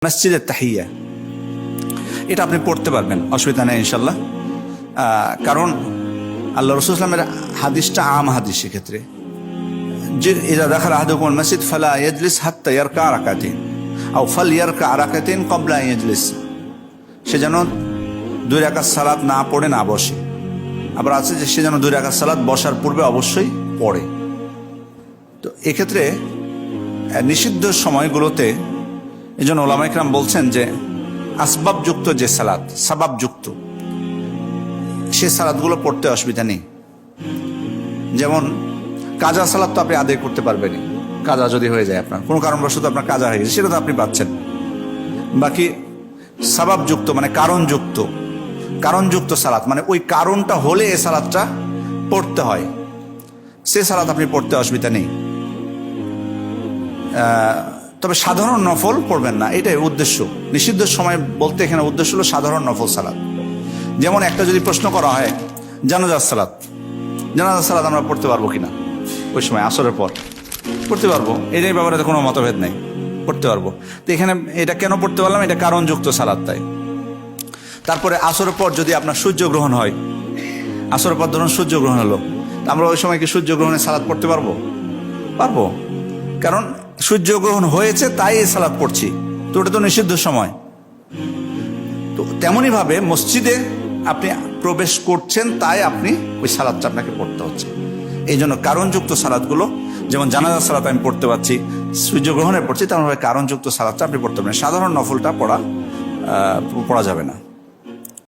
মসজিদের তাহিয়া এটা আপনি পড়তে পারবেন, অসুবিধা নেই ইনশাল্লাহ। কারণ আল্লাহ রাসূল সাল্লাল্লাহু আলাইহি ওয়াসাল্লামের হাদিসটা আম হাদিস, সেক্ষেত্রে যে ইযা দাখালা আহাদুকুমুল মসজিদ ফালা ইয়াজলিস হাত্তা ইয়ারকা রাকাতাইন আও ফালইয়ারকা রাকাতাইন ক্বাবলা আন ইয়াজলিস, সে যেন 2 রাকাত সালাত না পড়ে না বসে। আবার আছে যে সে যেন 2 রাকাত সালাত বসার পূর্বে অবশ্যই পড়ে। তো এক্ষেত্রে নিষিদ্ধ সময়গুলোতে এই জন্য ওলামা ইকরাম বলছেন যে আসবাবযুক্ত যে সালাত, সাবাবযুক্ত সে সালাতগুলো পড়তে অসুবিধা নেই। যেমন কাজা সালাত তো আপনি আদায় করতে পারবেনই, কাজা যদি হয়ে যায়, আপনার কোনো কারণবশত আপনার কাজা হয়ে গেছে, সেটা তো আপনি পাচ্ছেন। বাকি সাবাবযুক্ত মানে কারণযুক্ত সালাত, মানে ওই কারণটা হলে এ সালাতটা পড়তে হয়, সে সালাত আপনি পড়তে অসুবিধা নেই। তবে সাধারণ নফল পড়বেন না, এটাই উদ্দেশ্য। নিষিদ্ধ সময় বলতে এখানে উদ্দেশ্য হলো সাধারণ নফল সালাত। যেমন একটা যদি প্রশ্ন করা হয় জানাজার সালাত আমরা পড়তে পারবো কিনা, ওই সময় আসরের পর পড়তে পারবো, এটাই ব্যাপারে কোনো মতভেদ নেই, পড়তে পারবো। তো এখানে এটা কেন পড়তে পারলাম, এটা কারণযুক্ত সালাত তাই। তারপরে আসরের পর যদি আপনার সূর্যগ্রহণ হয়, আসরের পর ধরুন সূর্যগ্রহণ হলো, আমরা ওই সময় কি সূর্যগ্রহণের সালাত পড়তে পারবো? কারণ সূর্যগ্রহণ হয়েছে তাই এই সালাত পড়ছি, তো ওটা তো নিষিদ্ধ সময়। তো তেমনইভাবে মসজিদে আপনি প্রবেশ করছেন তাই আপনি ওই সালাতটা আপনাকে পড়তে হচ্ছে। এই জন্য কারণযুক্ত সালাতগুলো, যেমন জানাজার সালাত আমি পড়তে পারছি, সূর্যগ্রহণে পড়ছি, তেমনভাবে কারণযুক্ত সালাতটা আপনি পড়তে পারবেন। সাধারণ নফলটা পড়া যাবে না।